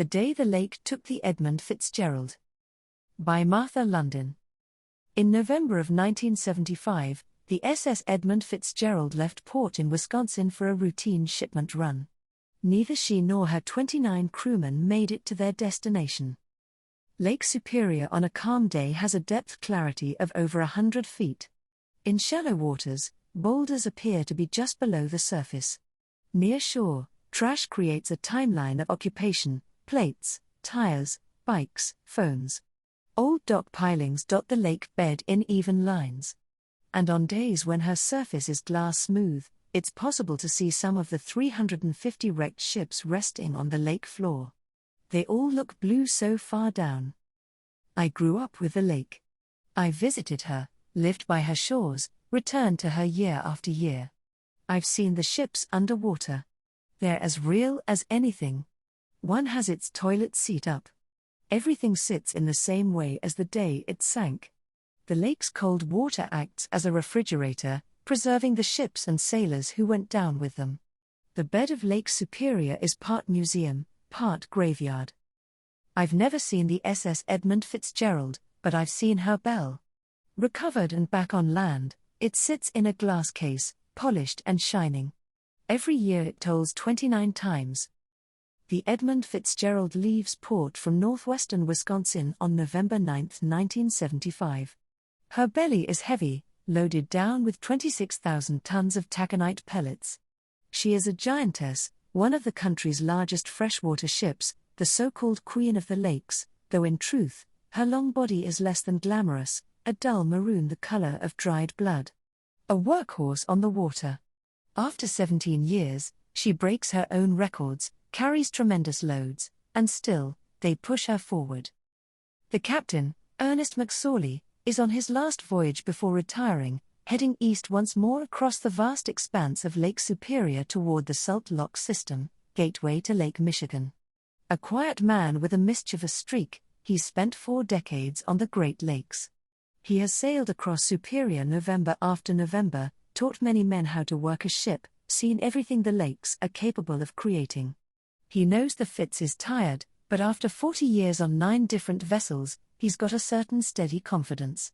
The Day the Lake Took the Edmund Fitzgerald. By Martha London. In November of 1975, the SS Edmund Fitzgerald left port in Wisconsin for a routine shipment run. Neither she nor her 29 crewmen made it to their destination. Lake Superior on a calm day has a depth clarity of over 100 feet. In shallow waters, boulders appear to be just below the surface. Near shore, trash creates a timeline of occupation: plates, tires, bikes, phones. Old dock pilings dot the lake bed in even lines. And on days when her surface is glass smooth, it's possible to see some of the 350 wrecked ships resting on the lake floor. They all look blue so far down. I grew up with the lake. I visited her, lived by her shores, returned to her year after year. I've seen the ships underwater. They're as real as anything. One has its toilet seat up. Everything sits in the same way as the day it sank. The lake's cold water acts as a refrigerator, preserving the ships and sailors who went down with them. The bed of Lake Superior is part museum, part graveyard. I've never seen the SS Edmund Fitzgerald, but I've seen her bell. Recovered and back on land, it sits in a glass case, polished and shining. Every year it tolls 29 times. The Edmund Fitzgerald leaves port from Northwestern, Wisconsin on November 9, 1975. Her belly is heavy, loaded down with 26,000 tons of taconite pellets. She is a giantess, one of the country's largest freshwater ships, the so-called Queen of the Lakes, though in truth, her long body is less than glamorous, a dull maroon the color of dried blood. A workhorse on the water. After 17 years, she breaks her own records, carries tremendous loads, and still, they push her forward. The captain, Ernest McSorley, is on his last voyage before retiring, heading east once more across the vast expanse of Lake Superior toward the Salt Lock System, gateway to Lake Michigan. A quiet man with a mischievous streak, he's spent 4 decades on the Great Lakes. He has sailed across Superior November after November, taught many men how to work a ship, seen everything the lakes are capable of creating. He knows the Fitz is tired, but after 40 years on 9 different vessels, he's got a certain steady confidence.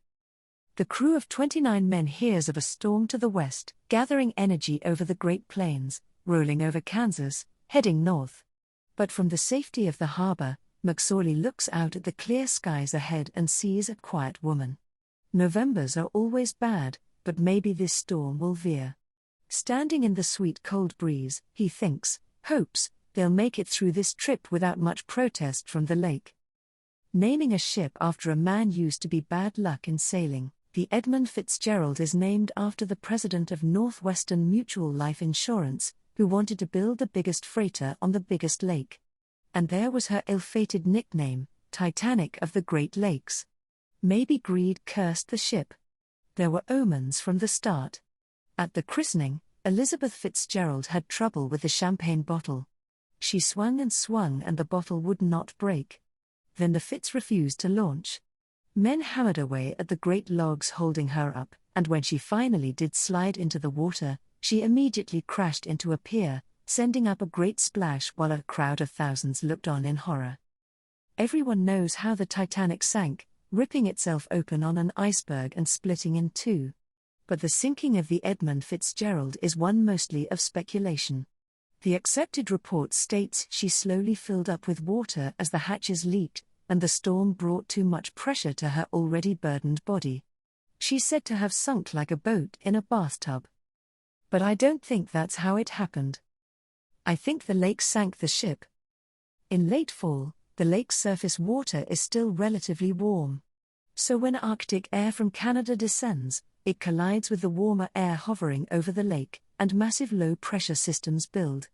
The crew of 29 men hears of a storm to the west, gathering energy over the Great Plains, rolling over Kansas, heading north. But from the safety of the harbor, McSorley looks out at the clear skies ahead and sees a quiet woman. Novembers are always bad, but maybe this storm will veer. Standing in the sweet cold breeze, he thinks, hopes, they'll make it through this trip without much protest from the lake. Naming a ship after a man used to be bad luck in sailing, the Edmund Fitzgerald is named after the president of Northwestern Mutual Life Insurance, who wanted to build the biggest freighter on the biggest lake. And there was her ill-fated nickname, Titanic of the Great Lakes. Maybe greed cursed the ship. There were omens from the start. At the christening, Elizabeth Fitzgerald had trouble with the champagne bottle. She swung and the bottle would not break. Then the Fitz refused to launch. Men hammered away at the great logs holding her up, and when she finally did slide into the water, she immediately crashed into a pier, sending up a great splash while a crowd of thousands looked on in horror. Everyone knows how the Titanic sank, ripping itself open on an iceberg and splitting in 2. But the sinking of the Edmund Fitzgerald is one mostly of speculation. The accepted report states she slowly filled up with water as the hatches leaked, and the storm brought too much pressure to her already burdened body. She's said to have sunk like a boat in a bathtub. But I don't think that's how it happened. I think the lake sank the ship. In late fall, the lake's surface water is still relatively warm. So when Arctic air from Canada descends, it collides with the warmer air hovering over the lake, and massive low-pressure systems build.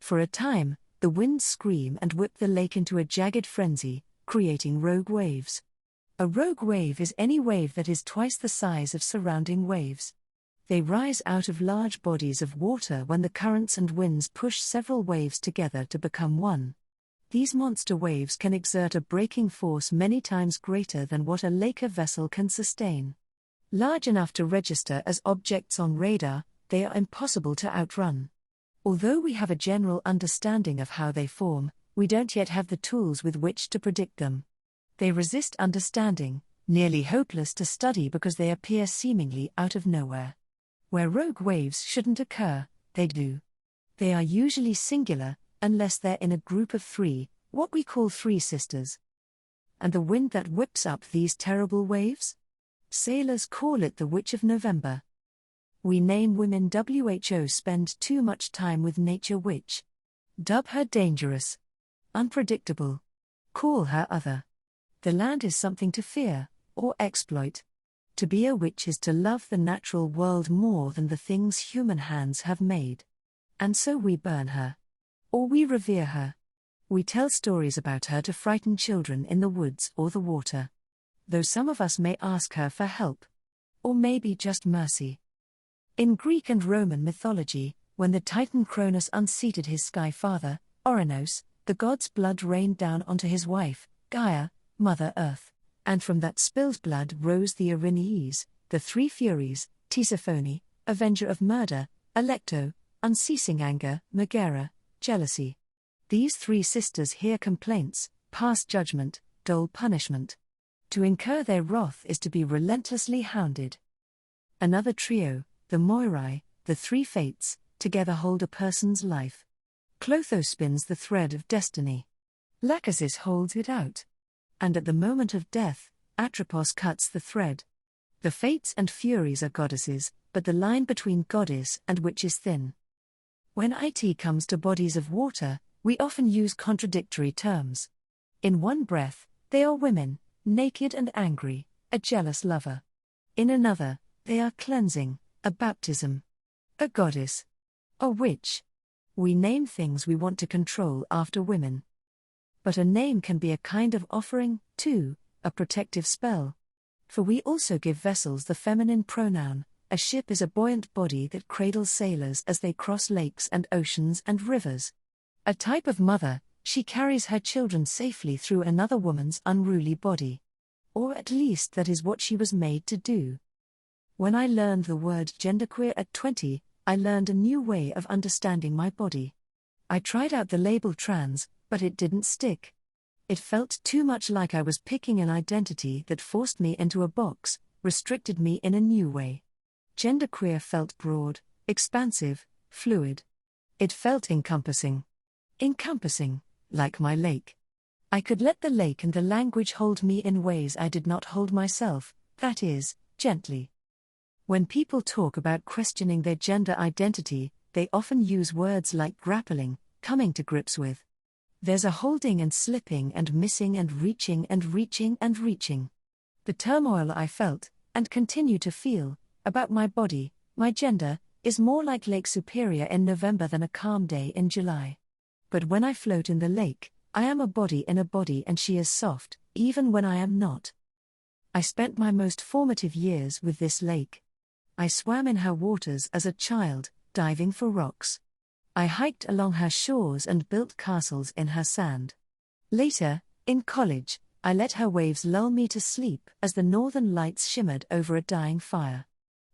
For a time, the winds scream and whip the lake into a jagged frenzy, creating rogue waves. A rogue wave is any wave that is twice the size of surrounding waves. They rise out of large bodies of water when the currents and winds push several waves together to become one. These monster waves can exert a breaking force many times greater than what a laker vessel can sustain. Large enough to register as objects on radar, they are impossible to outrun. Although we have a general understanding of how they form, We don't yet have the tools with which to predict them. They resist understanding, nearly hopeless to study because they appear seemingly out of nowhere. Where rogue waves shouldn't occur, they do. They are usually singular, unless they're in a group of three, what we call three sisters. And the wind that whips up these terrible waves? Sailors call it the Witch of November. We name women WHO spend too much time with nature witch. Dub her dangerous. Unpredictable. Call her other. The land is something to fear, or exploit. To be a witch is to love the natural world more than the things human hands have made. And so we burn her. Or we revere her. We tell stories about her to frighten children in the woods or the water. Though some of us may ask her for help. Or maybe just mercy. In Greek and Roman mythology, when the Titan Cronus unseated his sky father, Ouranos, the god's blood rained down onto his wife, Gaia, Mother Earth, and from that spilled blood rose the Erinyes, the three Furies, Tisiphone, avenger of murder, Alecto, unceasing anger, Megara, jealousy. These three sisters hear complaints, pass judgment, dole punishment. To incur their wrath is to be relentlessly hounded. Another trio, the Moirai, the three fates, together hold a person's life. Clotho spins the thread of destiny. Lachesis holds it out. And at the moment of death, Atropos cuts the thread. The Fates and Furies are goddesses, but the line between goddess and witch is thin. When it comes to bodies of water, we often use contradictory terms. In one breath, they are women, naked and angry, a jealous lover. In another, they are cleansing, a baptism. A goddess. A witch. We name things we want to control after women. But a name can be a kind of offering, too, a protective spell. For we also give vessels the feminine pronoun. A ship is a buoyant body that cradles sailors as they cross lakes and oceans and rivers. A type of mother, she carries her children safely through another woman's unruly body. Or at least that is what she was made to do. When I learned the word genderqueer at 20, I learned a new way of understanding my body. I tried out the label trans, but it didn't stick. It felt too much like I was picking an identity that forced me into a box, restricted me in a new way. Genderqueer felt broad, expansive, fluid. It felt encompassing. Encompassing, like my lake. I could let the lake and the language hold me in ways I did not hold myself, that is, gently. When people talk about questioning their gender identity, they often use words like grappling, coming to grips with. There's a holding and slipping and missing and reaching and reaching and reaching. The turmoil I felt, and continue to feel, about my body, my gender, is more like Lake Superior in November than a calm day in July. But when I float in the lake, I am a body in a body and she is soft, even when I am not. I spent my most formative years with this lake. I swam in her waters as a child, diving for rocks. I hiked along her shores and built castles in her sand. Later, in college, I let her waves lull me to sleep as the northern lights shimmered over a dying fire.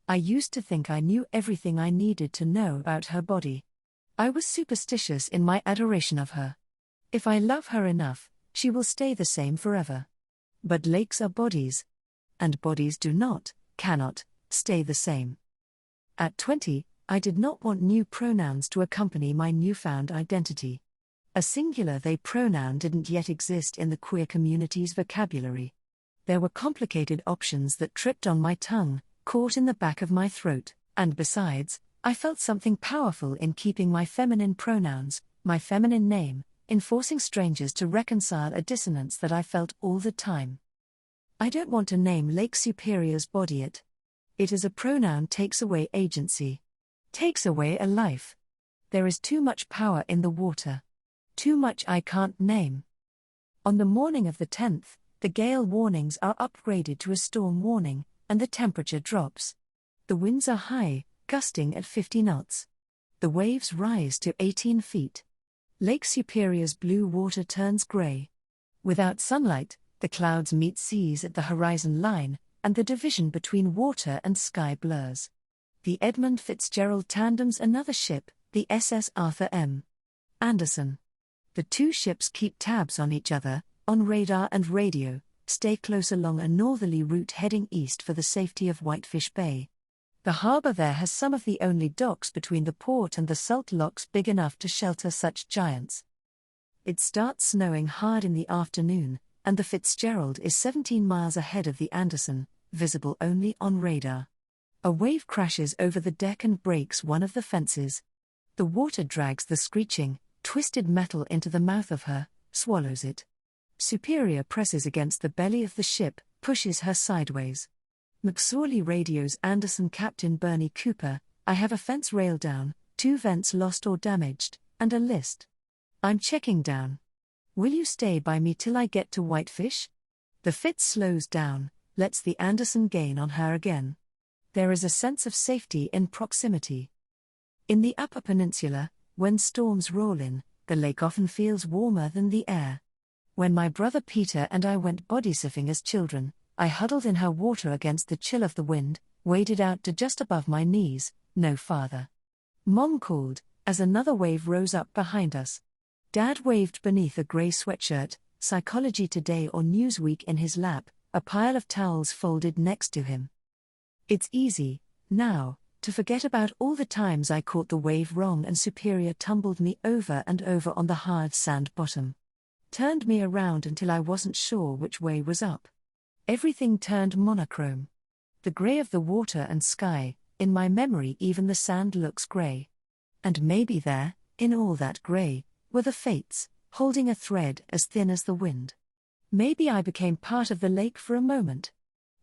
I used to think I knew everything I needed to know about her body. I was superstitious in my adoration of her. If I love her enough, she will stay the same forever. But lakes are bodies. And bodies do not, cannot, stay the same. At 20, I did not want new pronouns to accompany my newfound identity. A singular they pronoun didn't yet exist in the queer community's vocabulary. There were complicated options that tripped on my tongue, caught in the back of my throat, and besides, I felt something powerful in keeping my feminine pronouns, my feminine name, in forcing strangers to reconcile a dissonance that I felt all the time. I don't want to name Lake Superior's body it. It as a pronoun takes away agency. Takes away a life. There is too much power in the water. Too much I can't name. On the morning of the 10th, the gale warnings are upgraded to a storm warning, and the temperature drops. The winds are high, gusting at 50 knots. The waves rise to 18 feet. Lake Superior's blue water turns grey. Without sunlight, the clouds meet seas at the horizon line, and the division between water and sky blurs. The Edmund Fitzgerald tandems another ship, the SS Arthur M. Anderson. The two ships keep tabs on each other, on radar and radio, stay close along a northerly route heading east for the safety of Whitefish Bay. The harbour there has some of the only docks between the port and the salt locks big enough to shelter such giants. It starts snowing hard in the afternoon, and the Fitzgerald is 17 miles ahead of the Anderson, visible only on radar. A wave crashes over the deck and breaks one of the fences. The water drags the screeching, twisted metal into the mouth of her, swallows it. Superior presses against the belly of the ship, pushes her sideways. McSorley radios Anderson Captain Bernie Cooper, "I have a fence rail down, 2 vents lost or damaged, and a list. I'm checking down. Will you stay by me till I get to Whitefish?" The Fitz slows down, lets the Anderson gain on her again. There is a sense of safety in proximity. In the Upper Peninsula, when storms roll in, the lake often feels warmer than the air. When my brother Peter and I went body surfing as children, I huddled in her water against the chill of the wind, waded out to just above my knees, no farther. Mom called, as another wave rose up behind us. Dad waved beneath a grey sweatshirt, Psychology Today or Newsweek in his lap, a pile of towels folded next to him. It's easy, now, to forget about all the times I caught the wave wrong and Superior tumbled me over and over on the hard sand bottom. Turned me around until I wasn't sure which way was up. Everything turned monochrome. The grey of the water and sky, in my memory even the sand looks grey. And maybe there, in all that grey, were the fates, holding a thread as thin as the wind. Maybe I became part of the lake for a moment.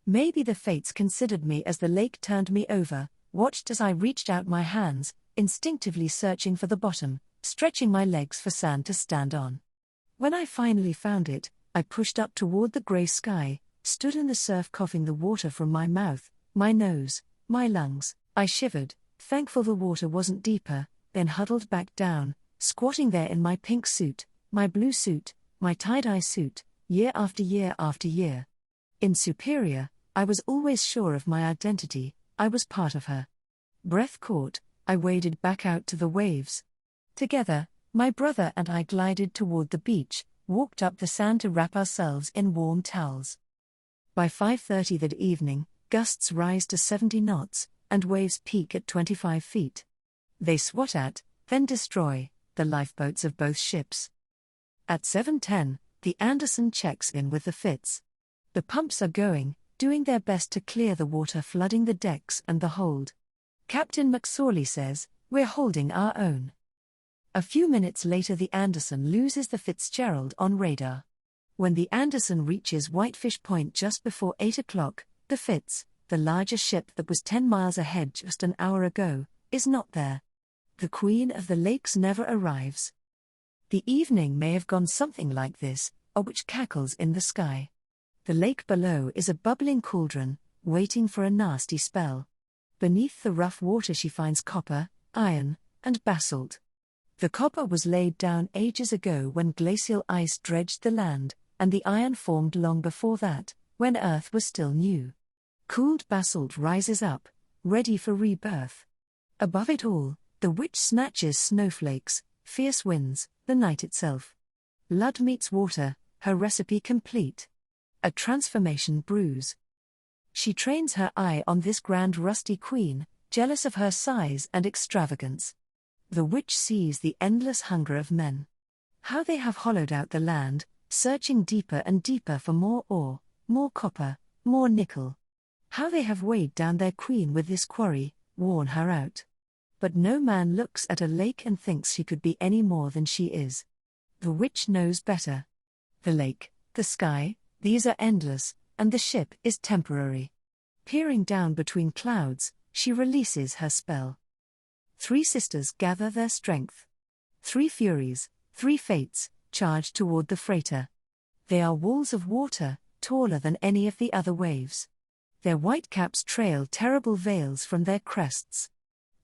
Maybe the fates considered me as the lake turned me over, watched as I reached out my hands, instinctively searching for the bottom, stretching my legs for sand to stand on. When I finally found it, I pushed up toward the grey sky, stood in the surf coughing the water from my mouth, my nose, my lungs. I shivered, thankful the water wasn't deeper, then huddled back down, squatting there in my pink suit, my blue suit, my tie-dye suit, year after year after year. In Superior, I was always sure of my identity, I was part of her. Breath caught, I waded back out to the waves. Together, my brother and I glided toward the beach, walked up the sand to wrap ourselves in warm towels. By 5:30 that evening, gusts rise to 70 knots, and waves peak at 25 feet. They swat at, then destroy, the lifeboats of both ships. At 7:10, the Anderson checks in with the Fitz. The pumps are going, doing their best to clear the water flooding the decks and the hold. Captain McSorley says, "We're holding our own." A few minutes later the Anderson loses the Fitzgerald on radar. When the Anderson reaches Whitefish Point just before 8 o'clock, the Fitz, the larger ship that was 10 miles ahead just an hour ago, is not there. The Queen of the Lakes never arrives. The evening may have gone something like this, a witch cackles in the sky. The lake below is a bubbling cauldron, waiting for a nasty spell. Beneath the rough water she finds copper, iron, and basalt. The copper was laid down ages ago when glacial ice dredged the land, and the iron formed long before that, when Earth was still new. Cooled basalt rises up, ready for rebirth. Above it all, the witch snatches snowflakes, fierce winds, the night itself. Blood meets water, her recipe complete. A transformation brews. She trains her eye on this grand rusty queen, jealous of her size and extravagance. The witch sees the endless hunger of men. How they have hollowed out the land, searching deeper and deeper for more ore, more copper, more nickel. How they have weighed down their queen with this quarry, worn her out. But no man looks at a lake and thinks she could be any more than she is. The witch knows better. The lake, the sky, these are endless, and the ship is temporary. Peering down between clouds, she releases her spell. 3 sisters gather their strength. 3 furies, 3 fates, charge toward the freighter. They are walls of water, taller than any of the other waves. Their white caps trail terrible veils from their crests.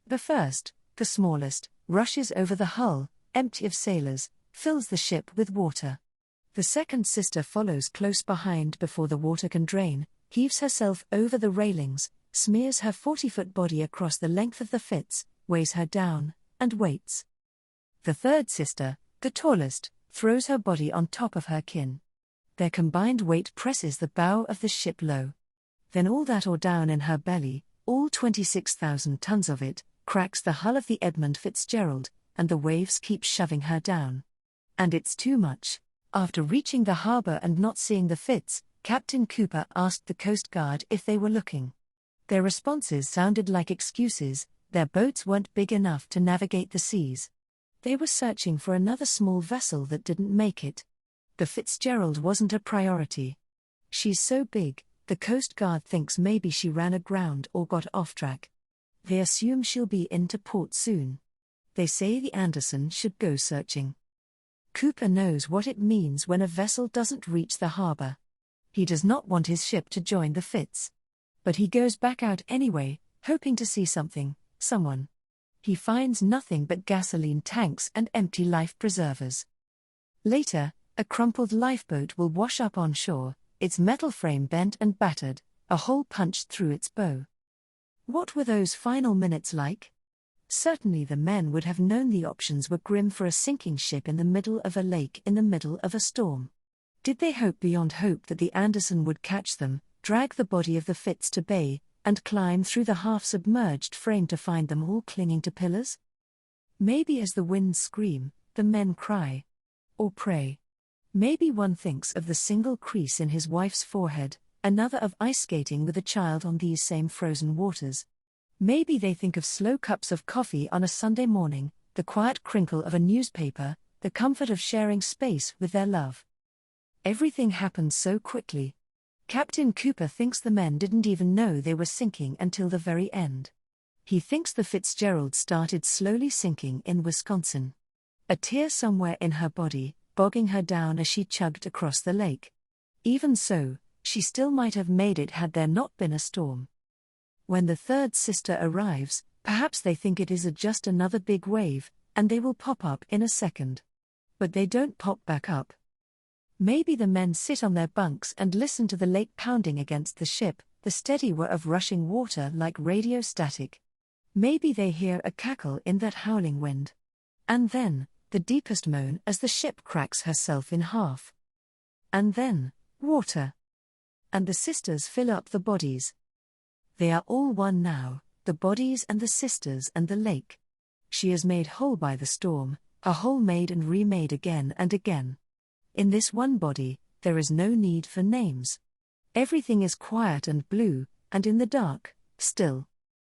The first, the smallest, rushes over the hull, empty of sailors, fills the ship with water. The second sister follows close behind before the water can drain, heaves herself over the railings, smears her 40-foot body across the length of the Fitz, weighs her down, and waits. The third sister, The tallest, throws her body on top of her kin. Their combined weight presses the bow of the ship low. Then all that ore down in her belly, all 26,000 tons of it, cracks the hull of the Edmund Fitzgerald, and the waves keep shoving her down. And it's too much. After reaching the harbor and not seeing the Fitz, Captain Cooper asked the Coast Guard if they were looking. Their responses sounded like excuses. Their boats weren't big enough to navigate the seas. They were searching for another small vessel that didn't make it. The Fitzgerald wasn't a priority. She's so big, the Coast Guard thinks maybe she ran aground or got off track. They assume she'll be into port soon. They say the Anderson should go searching. Cooper knows what it means when a vessel doesn't reach the harbor. He does not want his ship to join the Fitz. But he goes back out anyway, hoping to see something, someone. He finds nothing but gasoline tanks and empty life preservers. Later, a crumpled lifeboat will wash up on shore, its metal frame bent and battered, a hole punched through its bow. What were those final minutes like? Certainly the men would have known the options were grim for a sinking ship in the middle of a lake in the middle of a storm. Did they hope beyond hope that the Anderson would catch them, drag the body of the Fitz to bay, and climb through the half-submerged frame to find them all clinging to pillars? Maybe as the winds scream, the men cry. Or pray. Maybe one thinks of the single crease in his wife's forehead, another of ice skating with a child on these same frozen waters. Maybe they think of slow cups of coffee on a Sunday morning, the quiet crinkle of a newspaper, the comfort of sharing space with their love. Everything happened so quickly. Captain Cooper thinks the men didn't even know they were sinking until the very end. He thinks the Fitzgerald started slowly sinking in Wisconsin. A tear somewhere in her body, bogging her down as she chugged across the lake. Even so, she still might have made it had there not been a storm. When the third sister arrives, perhaps they think it is just another big wave, and they will pop up in a second. But they don't pop back up. Maybe the men sit on their bunks and listen to the lake pounding against the ship, the steady whir of rushing water like radio static. Maybe they hear a cackle in that howling wind. And then, the deepest moan as the ship cracks herself in half. And then, water. And the sisters fill up the bodies. They are all one now, the bodies and the sisters and the lake. She is made whole by the storm, a whole made and remade again and again. In this one body, there is no need for names. Everything is quiet and blue, and in the dark, still.